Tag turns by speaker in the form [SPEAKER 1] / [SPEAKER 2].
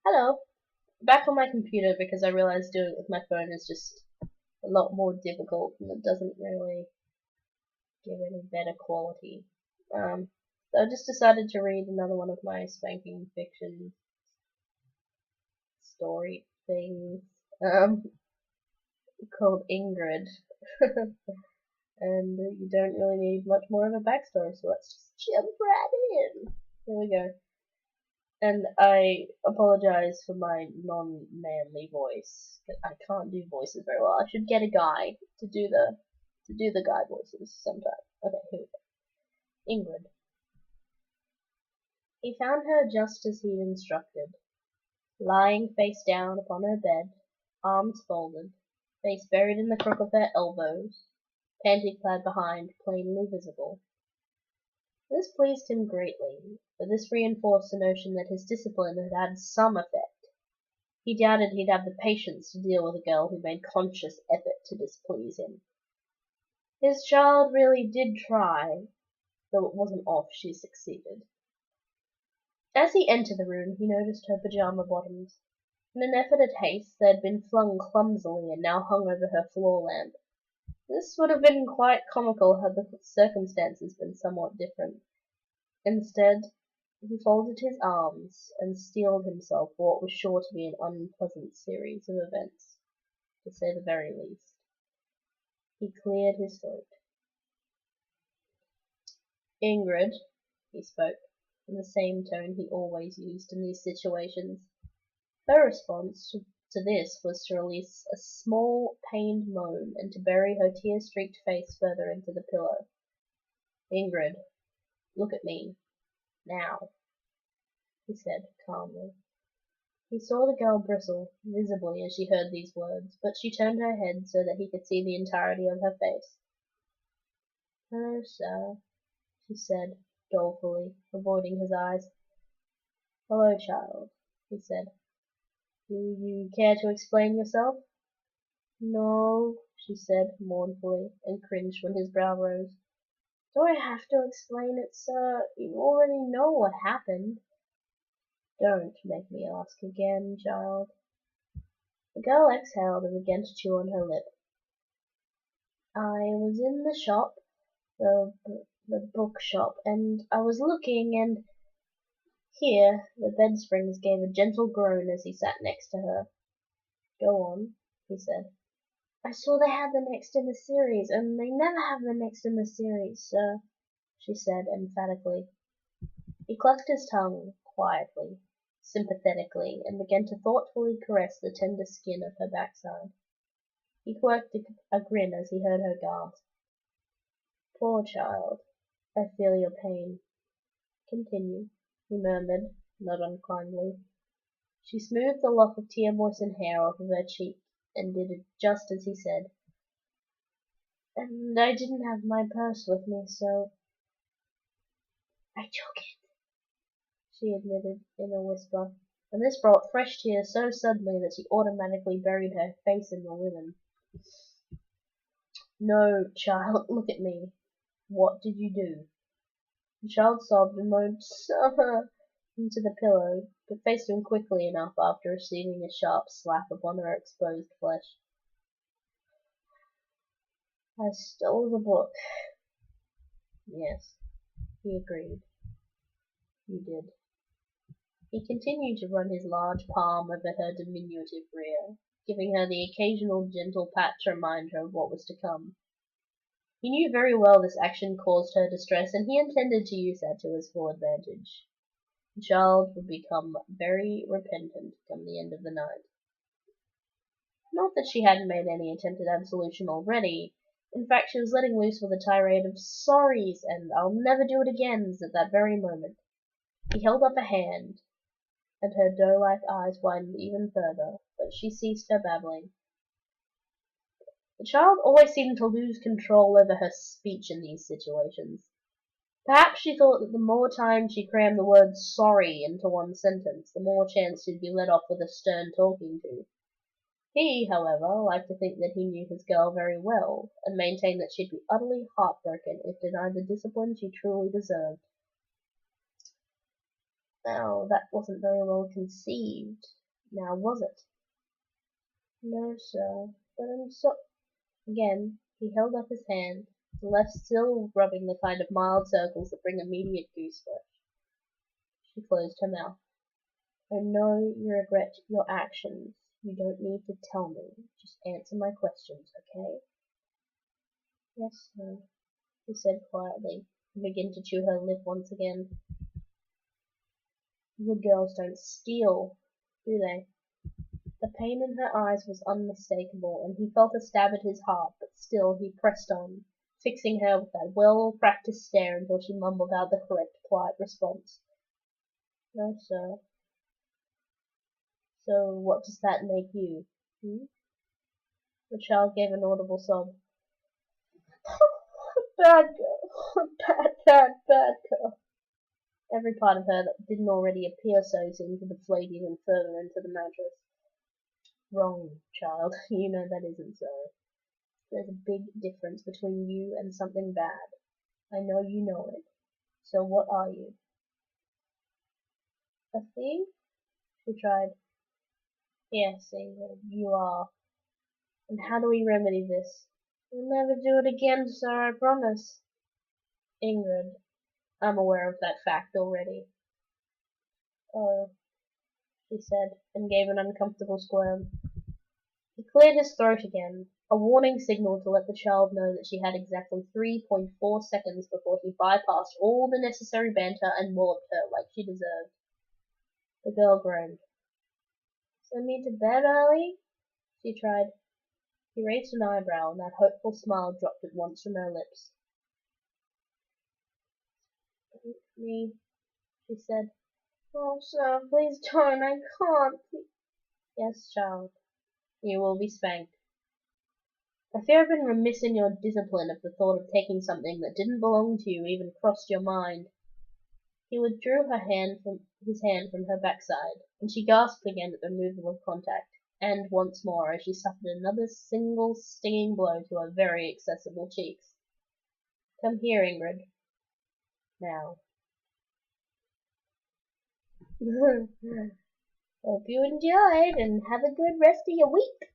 [SPEAKER 1] Hello. Back on my computer because I realized doing it with my phone is just a lot more difficult and it doesn't really give any better quality. So I just decided to read another one of my spanking fiction story things, called Ingrid. And you don't really need much more of a backstory, so let's just jump right in. Here we go. And I apologize for my non-manly voice. I can't do voices very well. I should get a guy to do the guy voices sometime. Okay, here we go. Ingrid. He found her just as he'd instructed, lying face down upon her bed, arms folded, face buried in the crook of her elbows, panty clad behind plainly visible. This pleased him greatly, for this reinforced the notion that his discipline had had some effect. He doubted he'd have the patience to deal with a girl who made conscious effort to displease him. His child really did try, though it wasn't oft she succeeded. As he entered the room, he noticed her pajama bottoms. In an effort at haste, they had been flung clumsily and now hung over her floor lamp. This would have been quite comical had the circumstances been somewhat different. Instead, he folded his arms and steeled himself for what was sure to be an unpleasant series of events, to say the very least. He cleared his throat. Ingrid, he spoke, in the same tone he always used in these situations. Her response to this was to release a small, pained moan and to bury her tear-streaked face further into the pillow. Ingrid, look at me. Now, he said calmly. He saw the girl bristle visibly as she heard these words, but she turned her head so that he could see the entirety of her face. "Hello, sir," she said, dolefully, avoiding his eyes. "Hello, child," he said. "Do you care to explain yourself?" "No," she said, mournfully, and cringed when his brow rose. "Do I have to explain it, sir? You already know what happened." "Don't make me ask again, child." The girl exhaled and began to chew on her lip. "I was in the shop, the bookshop, and I was looking, and—" Here the bed springs gave a gentle groan as he sat next to her. "Go on," he said. "I saw they had the next in the series, and they never have the next in the series, sir," she said emphatically. He clucked his tongue quietly, sympathetically, and began to thoughtfully caress the tender skin of her backside. He quirked a grin as he heard her gasp. "Poor child, I feel your pain. Continue," he murmured, not unkindly. She smoothed the lock of tear-moistened hair off of her cheek, and did it just as he said. "And I didn't have my purse with me, so—" "I took it," she admitted in a whisper, and this brought fresh tears so suddenly that she automatically buried her face in the linen. "No, child, look at me. What did you do?" The child sobbed and moaned into the pillow, but faced him quickly enough after receiving a sharp slap upon her exposed flesh. "I stole the book." "Yes," he agreed. "You did." He continued to run his large palm over her diminutive rear, giving her the occasional gentle pat to remind her of what was to come. He knew very well this action caused her distress, and he intended to use that to his full advantage. The child would become very repentant come the end of the night. Not that she hadn't made any attempt at absolution already. In fact, she was letting loose with a tirade of sorries and "I'll never do it agains" at that very moment. He held up a hand, and her doe-like eyes widened even further, but she ceased her babbling. The child always seemed to lose control over her speech in these situations. Perhaps she thought that the more time she crammed the word "sorry" into one sentence, the more chance she'd be let off with a stern talking to. He, however, liked to think that he knew his girl very well, and maintained that she'd be utterly heartbroken if denied the discipline she truly deserved. Oh, that wasn't very well conceived. Now, was it? No, sir. But I'm so... Again, he held up his hand, the left still rubbing the kind of mild circles that bring immediate goosebumps. She closed her mouth. I know you regret your actions. You don't need to tell me. Just answer my questions, okay? Yes, sir, he said quietly, and began to chew her lip once again. Good girls don't steal, do they? The pain in her eyes was unmistakable, and he felt a stab at his heart, but still he pressed on, fixing her with that well-practiced stare until she mumbled out the correct, polite response. No, sir. So what does that make you? Hmm? The child gave an audible sob. Bad girl. Bad girl. Every part of her that didn't already appear so seemed to deflate even further into the mattress. Wrong, child. You know that isn't so. There's a big difference between you and something bad. I know you know it. So what are you? A thief? She tried. Yes, Ingrid, you are. And how do we remedy this? We'll never do it again, sir, I promise. Ingrid, I'm aware of that fact already. Oh, she said, and gave an uncomfortable squirm. He cleared his throat again, a warning signal to let the child know that she had exactly 3.4 seconds before he bypassed all the necessary banter and walloped her like she deserved. The girl groaned. Send me to bed early? She tried. He raised an eyebrow, and that hopeful smile dropped at once from her lips. Me, she said. Oh, sir, please don't. I can't. Yes, child. You will be spanked. I fear I've been remiss in your discipline if the thought of taking something that didn't belong to you even crossed your mind. He withdrew his hand from her backside, and she gasped again at the removal of contact, and once more as she suffered another single stinging blow to her very accessible cheeks. Come here, Ingrid. Now. Hope you enjoyed, and have a good rest of your week.